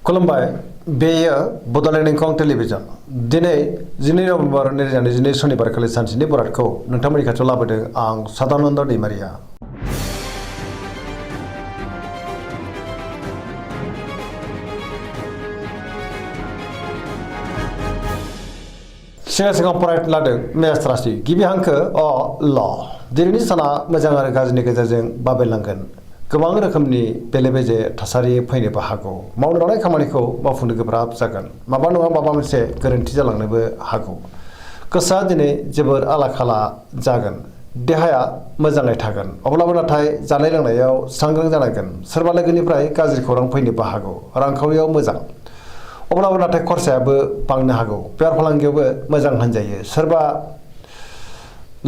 खुलुमबाय बेयो बड'लेण्ड इंखं टेलिभिजन दिनै 12 नभेम्बर 2022 सनिबारखालि सानसेनि बरादखौ नोंथांमोननि खाथियाव लाबोदों आं सदानन्द दैमारिया। सिगां फरायनो लादों मेष राशि गिबि हांखो अ ल दिनैनि साना मोजां आरो गाज्रिनि गेजेरजों बाबेनलांगोन। गोबां रोखोमनि बेले बेजे थासारि फैनोबो हागौ। मावनो लानाय खामानिखौ मावफुंनो गोब्राब जागोन। माबा नङा माबा मोनसे गोरोन्थि जालांनोबो हागौ। गोसोआ दिनै जोबोर आला खाला जागोन। देहाया मोजाङै थागोन। अब्लाबो नाथाय जानाय लोंनायाव सांग्रां जानांगोन। सोरबा लोगोनिफ्राय गाज्रि खौरां फैनोबो हागौ। रांखावरियाव मोजां। अब्लाबो नाथाय खरसायाबो बांनो हागौ। बेफार फालांगियावबो मोजां होनजायो। सोरबा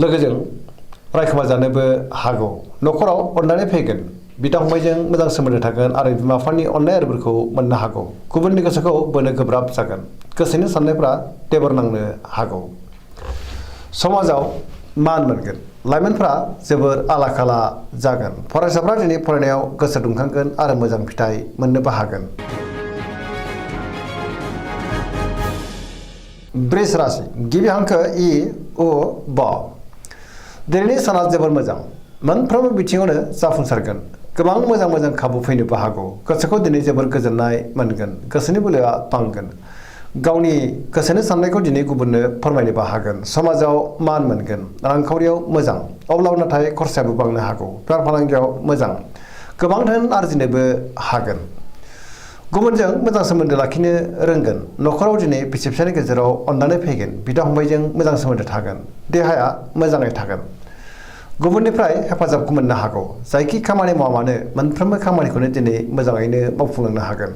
लोगोजों रायखोमा जानोबो हागौ। न'खराव अननानै फैगोन। बिदा फंबायजों मोजां सोमोन्दो थागोन आरो बिमा बिफानि अननाय आरो बोरखौ मोननो हागौ। गुबुननि गोसोखौ बोनो गोब्राब जागोन। गोसोनि साननायफ्रा देबर नांनो हागौ। समाजाव मान मोनगोन। लाइमोनफ्रा जोबोर आला खाला जागोन। फरायसाफ्रा दिनै फरायनायाव गोसो दुंखांगोन आरो मोजां फिथाइ मोननोबो हागोन। वृष राशि गिबि हांखो इ उ ब दिनैनि साना जोबोर मोजां। मोनफ्रोमबो बिथिङावनो जाफुंसारगोन। गोबां मोजां खाबु फैनोबो हागौ। गोसोखौ दिनै जोबोर गोजोननाय मोनगोन। गोसोनि बोलोआ बांगोन। गावनि गोसोनि साननायखौ दिनै गुबुननो फोरमायनोबो हागोन। समाजाव मान मोनगोन। रांखावरियाव मोजां। अब्लाबो नाथाय खरसायाबो बांनो हागौ। बेफार फालांगियाव मोजां। गोबां धोन आरजिनोबो हागोन। गुबुनजों मोजां सोमोन्दो लाखिनो रोंगोन। न'खराव दिनै बिसि फिसायनि गेजेराव अननानै फैगोन। बिदा फंबायजों मोजां सोमोन्दो थागोन। देहाया मोजाङै थागोन। गुबुननिफ्राय हेफाजाबखौ मोननो हागौ। जायखि खामानि मावा मानो मोनफ्रोमबो खामानिखौनो दिनै मोजाङैनो मावफुंलांनो हागोन।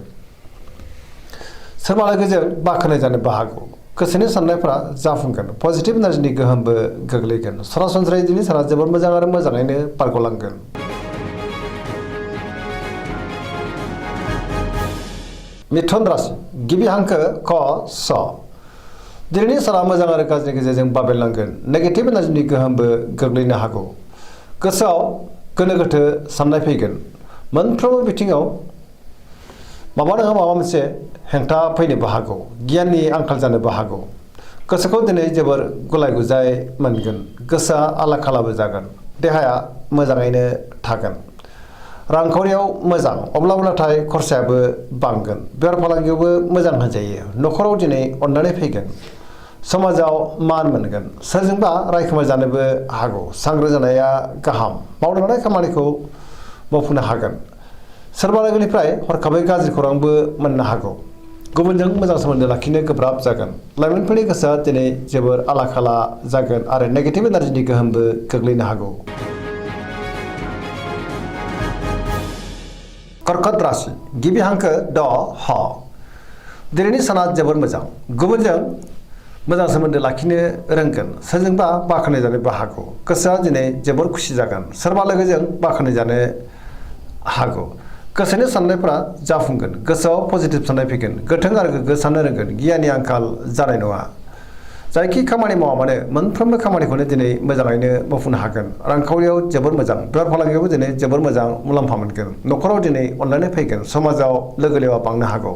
सोरबा लोगोजों बाख्नाय जानोबो हागौ। गोसोनि साननायफ्रा जाफुंगोन। पजिटिभ एनार्जिनि गोहोमबो गोग्लैगोन। सरासनस्रायै दिनै साना जोबोर मोजां आरो मोजाङैनो बारग'लांगोन। मिथुन राशि गिबि हांखो क स दिनैनि साना मोजां आरो गाज्रिनि गेजेरजों बाबेनलांगोन। नेगेटिभ एनार्जिनि गोहोमबो गोग्लैनो हागौ। गोसोआव गोनो गोथो साननाय फैगोन। मोनफ्रोमबो बिथिङाव माबा नङा माबा मोनसे हेंथा फैनोबो हागौ। गियाननि आंखाल जानोबो हागौ। गोसोखौ दिनै जोबोर गुलाय गुजाय मोनगोन। गोसोआ आला खालाबो जागोन। देहाया मोजाङैनो थागोन। रांखावरियाव मोजां। अब्लाबो नाथाय खरसायाबो बांगोन। बेफार फालांगियावबो मोजां होनजायो। न'खराव दिनै अननानै फैगोन। समाजाव मान मोनगोन। सोरजोंबा रायखोमा जानोबो हागौ। सांग्रां जानाया गाहाम। मावनो लानाय खामानिखौ मावफुंनो हागोन। सोरबा लोगोनिफ्राय हरखाबै गाज्रि खौरांबो मोननो हागौ। गुबुनजों मोजां सोमोन्दो लाखिनो गोब्राब जागोन। लाइमोनफोरनि गोसोआ दिनै जोबोर आला खाला जागोन आरो नेगेटिभ एनार्जिनि गोहोमबो गोग्लैनो हागौ। कर्कट राशि गिबि हांखो द ह दिनैनि साना जोबोर मोजां। गुबुनजों मोजां सोमोन्दो लाखिनो रोंगोन। सोरजोंबा बाख्नाय जानोबो हागौ। गोसोआ दिनै जोबोर खुसि जागोन। सोरबा लोगोजों बाख्नाय जानो हागौ। गोसोनि साननायफ्रा जाफुंगोन। गोसोआव पजिटिभ साननाय फैगोन। गोथों आरो गोग्गो साननो रोंगोन। गियाननि आंखाल जानाय नङा। जायखि खामानि मावा मानो मोनफ्रोमबो खामानिखौनो दिनै मोजाङैनो मावफुंनो हागोन। रांखावरियाव जोबोर मोजां। बेफार फालांगियावबो दिनै जोबोर मोजां मुलाम्फा मोनगोन। न'खराव दिनै अननानै फैगोन। समाजाव लोगो लेवा बांनो हागौ।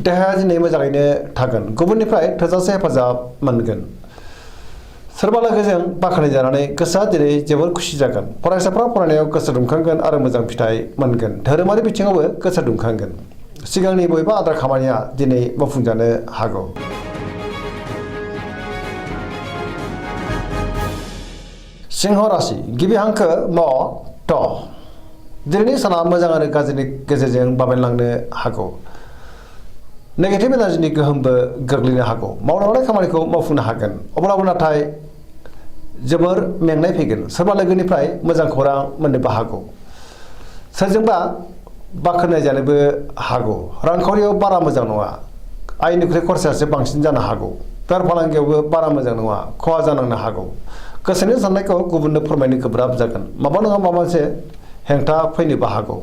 देहाया दिनै मोजाङैनो थागोन। गुबुननिफ्राय थोजासे हेफाजाब मोनगोन। सोरबा लोगोजों बाख्नाय जानानै गोसोआ दिनै जोबोर खुसि जागोन। फरायसाफ्रा फरायनायाव गोसो दुंखांगोन आरो मोजां फिथाइ मोनगोन। धोरोमारि बिथिङावबो गोसो दुंखांगोन। सिगांनि बबेबा आद्रा खामानिया दिनै मावफुंजानो हागौ। सिंह राशि गिबि हांखो म थ दिनैनि साना मोजां आरो गाज्रिनि गेजेरजों बाबेनलांनो हागौ। नेगेटिभ एनार्जिनि गोहोमबो गोग्लैनो हागौ। मावनो लानाय खामानिखौ मावफुंनो हागोन। अब्लाबो नाथाय जोबोर मेंनाय फैगोन। सोरबा लोगोनिफ्राय मोजां खौरां मोननोबो हागौ। सोरजोंबा बाख्नाय जानोबो हागौ। रांखावरियाव बारा मोजां नङा। आयनिख्रुइ खरसायासो बांसिन जानो हागौ। बेफार फालांगियावबो बारा मोजां नङा। खहा जानांनो हागौ। गोसोनि साननायखौ गुबुननो फोरमायनो गोब्राब जागोन। माबा नङा माबा मोनसे हेंथा फैनोबो हागौ।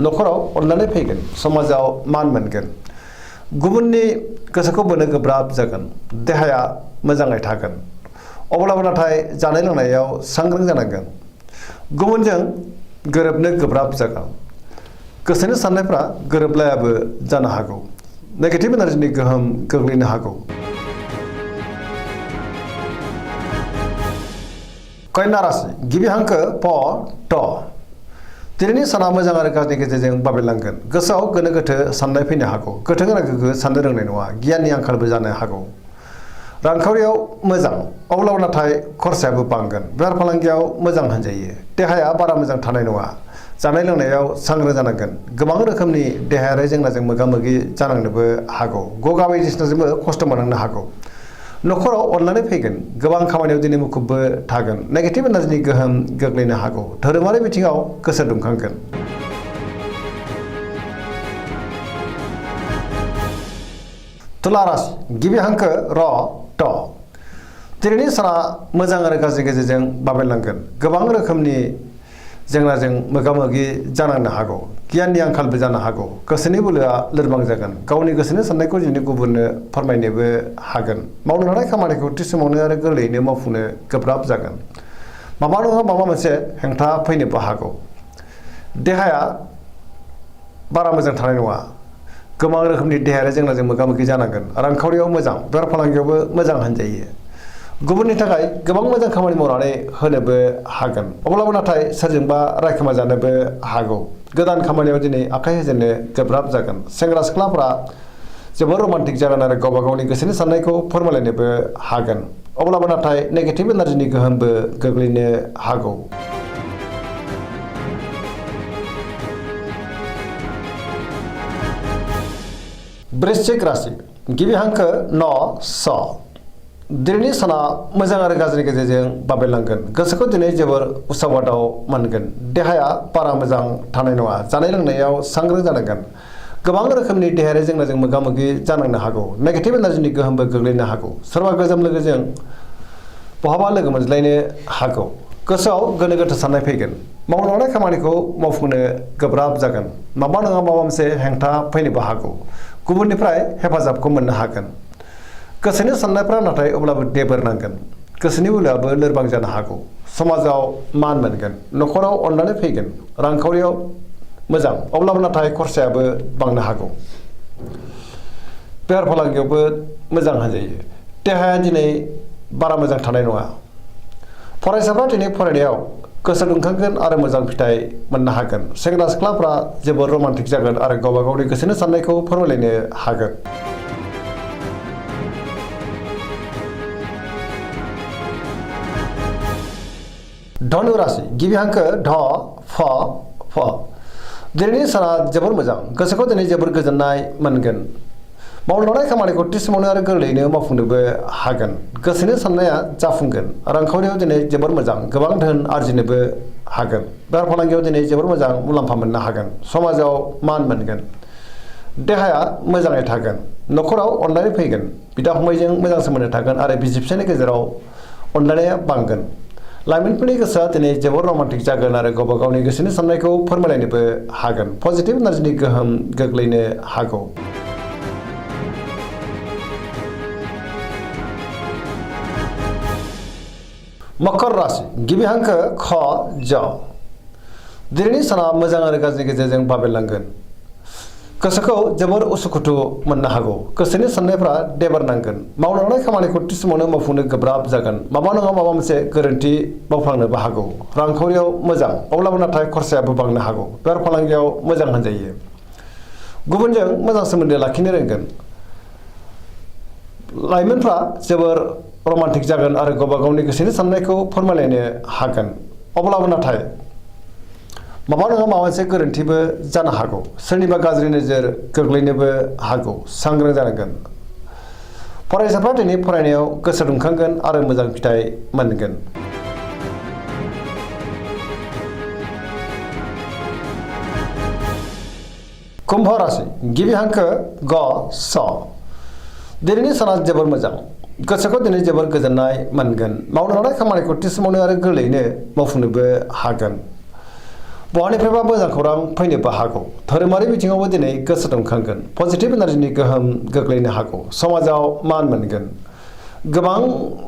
न'खराव अननानै फैगोन। समाजाव मान मोनगोन। गुबुननि गोसोखौ बोनो गोब्राब जागोन। देहाया मोजाङै थागोन। अब्लाबो नाथाय जानाय लोंनायाव सांग्रां जानांगोन। गुबुनजों गोरोबनो गोब्राब जागोन। गोसोनि साननायफ्रा गोरोबलायाबो जानो हागौ नेगेटिभ एनार्जिनि गोहोम गोग्लैनो हागौ कन्या राशि गिबि हांखो प ट दिनैनि साना मोजां आरो गाज्रिनि गेजेरजों बाबेरलांगोन गोसोआव गोनो गोथो साननाय फैनो हागौ गोथों गोनां गोग्गो साननो रोंनाय नङा गियाननि आंखालबो जानो हागौ रांखावरियाव मोजां अब्लाबो नाथाय खरसायाबो बांगोन बेफार फालांगियाव मोजां होनजायो देहाया बारा मोजां थानाय नङा जानाय लोंनायाव सांग्रां जानांगोन गोबां रोखोमनि देहायारि जेंनाजों मोगा मोगि जानांनोबो हागौ गगा बायदिसिनाजोंबो खस्थ' मोननांनो हागौ न'खराव अननानै फैगोन गोबां खामानियाव दिनै मुखुबबो थागोन नेगेटिभ एनार्जिनि गोहोम गोग्लैनो हागौ धोरोमारि बिथिङाव गोसो दुंखांगोन तुला राशि गिबि हांखो र ट दिनैनि साना मोजां आरो गाज्रि गेजेरजों बाबेरलांगोन गोबां रोखोमनि जेंनाजों मोगा मोगि जानांनो हागौ गियाननि आंखालबो जानो हागौ गोसोनि बोलोआ लोरबां जागोन गावनि गोसोनि साननायखौ दिनै गुबुननो फोरमायनोबो हागोन मावनो लानाय खामानिखौ थि समावनो आरो गोरलैयैनो मावफुंनो गोब्राब जागोन माबा नङा माबा मोनसे हेंथा फैनोबो हागौ देहाया बारा मोजां थानाय नङा गोबां रोखोमनि देहायारि जेंनाजों मोगा मोगि जानांगोन रांखावरियाव मोजां बेफार फालांगियावबो मोजां होनजायो गुबुननि थाखाय गोबां मोजां खामानि मावनानै होनोबो हागोन अब्लाबो नाथाय सोरजोंबा रायखोमा जानोबो हागौ गोदान खामानियाव दिनै आखाइ होजेननो गोब्राब जागोन सेंग्रा सिख्लाफ्रा जोबोर रमान्टिक जागोन आरो गावबा गावनि गोसोनि साननायखौ फोरमायलायनोबो हागोन अब्लाबो नाथाय नेगेटिभ एनार्जिनि गोहोमबो गोग्लैनो हागौ वृश्चिक राशि गिबि हांखो न स दिनैनि साना मोजां आरो गाज्रिनि गेजेरजों बाबेरलांगोन गोसोखौ दिनै जोबोर उसाव-बादाव मोनगोन देहाया बारा मोजां थानाय नङा जानाय लोंनायाव सांग्रां जानांगोन गोबां रोखोमनि देहायारि जेंनाजों मोगा मोगि जानांनो हागौ नेगेटिभ एनार्जिनि गोहोमबो गोग्लैनो हागौ सोरबा गोजाम लोगोजों बहाबा लोगो मोनज्लायनो हागौ गोसोआव गोनो गोथो साननाय फैगोन मावनो लानाय खामानिखौ मावफुंनो गोब्राब जागोन माबा नङा माबा मोनसे हेंथा फैनोबो हागौ गुबुननिफ्राय हेफाजाबखौ मोननो हागोन गोसोनि साननायफ्रा नाथाय अब्लाबो देबोर नांगोन गोसोनि बोलोआबो लोरबां जानो हागौ समाजाव मान मोनगोन न'खराव अननानै फैगोन रांखावरियाव मोजां अब्लाबो नाथाय खरसायाबो बांनो हागौ बेफार फालांगियावबो मोजां होनजायो देहाया दिनै बारा मोजां थानाय नङा फरायसाफ्रा दिनै फरायनायाव गोसो दुंखांगोन आरो मोजां फिथाइ मोननो हागोन सेंग्रा सिख्लाफ्रा जोबोर रमान्टिक जागोन आरो गावबा गावनि गोसोनि साननायखौ फोरमायलायनो हागोन धनु राशि गिबि हांखो ध फ फ दिनैनि साना जोबोर मोजां गोसोखौ दिनै जोबोर गोजोननाय मोनगोन मावनो लानाय खामानिखौ थि समावनो आरो गोरलैयैनो मावफुंनोबो हागोन गोसोनि साननाया जाफुंगोन रांखावरियाव दिनै जोबोर मोजां गोबां धोन आरजिनोबो हागोन बेफार फालांगियाव दिनै जोबोर मोजां मुलाम्फा मोननो हागोन समाजाव मान मोनगोन देहाया मोजाङै थागोन न'खराव अननानै फैगोन बिदा फंबायजों मोजां सोमोन्दो थागोन आरो बिसि फिसायनि गेजेराव अनलायनाया बांगोन लाइमोनफोरनि गोसोआ दिनै जोबोर रमान्टिक जागोन आरो गावबा गावनि गोसोनि साननायखौ फोरमायलायनोबो हागोन पजिटिभ एनार्जिनि गोहोम गोग्लैनो हागौ मकर राशि गिबि हांखो ख ज दिनैनि साना मोजां आरो गाज्रिनि गेजेरजों बाबेरलांगोन गोसोखौ जोबोर उसुखुथु मोननो हागौ गोसोनि साननायफ्रा देबार नांगोन मावनो लानाय खामानिखौ थि समावनो मावफुंनो गोब्राब जागोन माबा नङा माबा मोनसे गोरोन्थि मावफ्लांनोबो हागौ रांखावरियाव मोजां अब्लाबो नाथाय खरसायाबो बांनो हागौ बेफार फालांगियाव मोजां होनजायो गुबुनजों मोजां सोमोन्दो लाखिनो रोंगोन लाइमोनफ्रा जोबोर रमान्टिक जागोन आरो गावबा गावनि गोसोनि साननायखौ फोरमायलायनो हागोन अब्लाबो नाथाय माबा नङा माबा मोनसे गोरोन्थिबो जानो हागौ सोरनिबा गाज्रि नोजोर गोग्लैनोबो हागौ सांग्रां जानांगोन फरायसाफ्रा दिनै फरायनायाव गोसो दुंखांगोन आरो मोजां फिथाइ मोनगोन कुम्भ राशि गिबि हांखो ग स दिनैनि साना जोबोर मोजां गोसोखौ दिनै जोबोर गोजोननाय मोनगोन मावनो लानाय खामानिखौ थि समावनो आरो गोरलैयैनो मावफुंनोबो हागोन बहानिफ्रायबा मोजां खौरां फैनोबो हागौ धोरोमारि बिथिङावबो दिनै गोसो दुंखांगोन पजिटिभ एनार्जिनि गोहोम गोग्लैनो हागौ समाजाव मान मोनगोन गोबां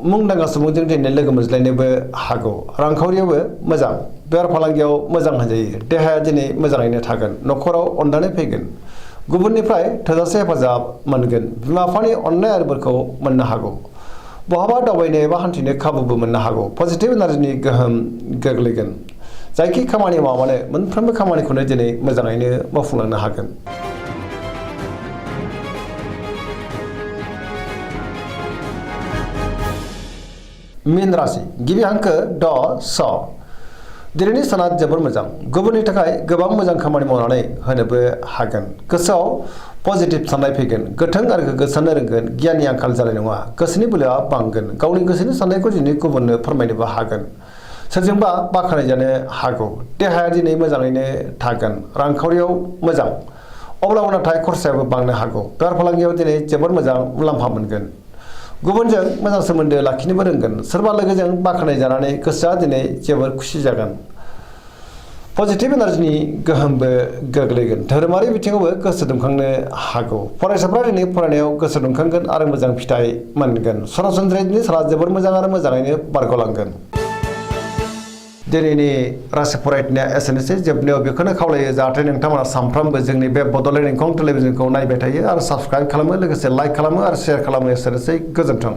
मुंदांखा सुबुंजों दिनै लोगो मोनज्लायनोबो हागौ रांखावरियावबो मोजां बेफार फालांगियाव मोजां होनजायो देहाया दिनै मोजाङैनो थागोन न'खराव अननानै फैगोन गुबुननिफ्राय थोजासे हेफाजाब मोनगोन बिमा बिफानि अननाय आरो बोरखौ मोननो हागौ बहाबा दावबायनो एबा हान्थिनो खाबुबो मोननो हागौ पजिटिभ एनार्जिनि गोहोम गोग्लैगोन जायखि खामानि मावानो मोनफ्रोमबो खामानिखौनो दिनै मोजाङैनो मावफुंलांनो हागोन मीन राशि गिबि हांखो ड स दिनैनि साना जोबोर मोजां गुबुननि थाखाय गोबां मोजां खामानि मावनानै होनोबो हागोन गोसोआव पजिटिभ साननाय फैगोन गोथों आरो गोग्गो साननो रोंगोन गियाननि आंखाल जानाय नङा गोसोनि बोलोआ बांगोन गावनि गोसोनि साननायखौ दिनै गुबुननो फोरमायनोबो हागोन सोरजोंबा बाख्नायजानो हागौ देहाया दिनै मोजाङैनो थागोन रांखावरियाव मोजां अब्लाबो नाथाय खरसायाबो बांनो हागौ बेफार फालांगियाव दिनै जोबोर मोजां मुलाम्फा मोनगोन गुबुनजों मोजां सोमोन्दो लाखिनोबो रोंगोन सोरबा लोगोजों बाख्नायजानानै गोसोआ दिनै जोबोर खुसि जागोन पजिटिभ एनार्जिनि गोहोमबो गोग्लैगोन धोरोमारि बिथिङावबो गोसो दुंखांनो हागौ फरायसाफ्रा दिनै फरायनायाव गोसो दुंखांगोन आरो मोजां फिथाइ मोनगोन सरासनस्रायै दिनै साना जोबोर मोजां आरो मोजाङैनो बारग'लांगोन दिनैनि राशि फरायनाया एसेनोसै जोबनायाव बेखौनो खावलायो जाहाथे नोंथांमोना सानफ्रामबो जोंनि बे बड'लेण्ड इंखं टेलिभिजनखौ नायबाय थायो आरो साबस्क्राइब खालामो लोगोसे लाइक खालामो आरो शेयार खालामो एसेनोसै गोजोन्थों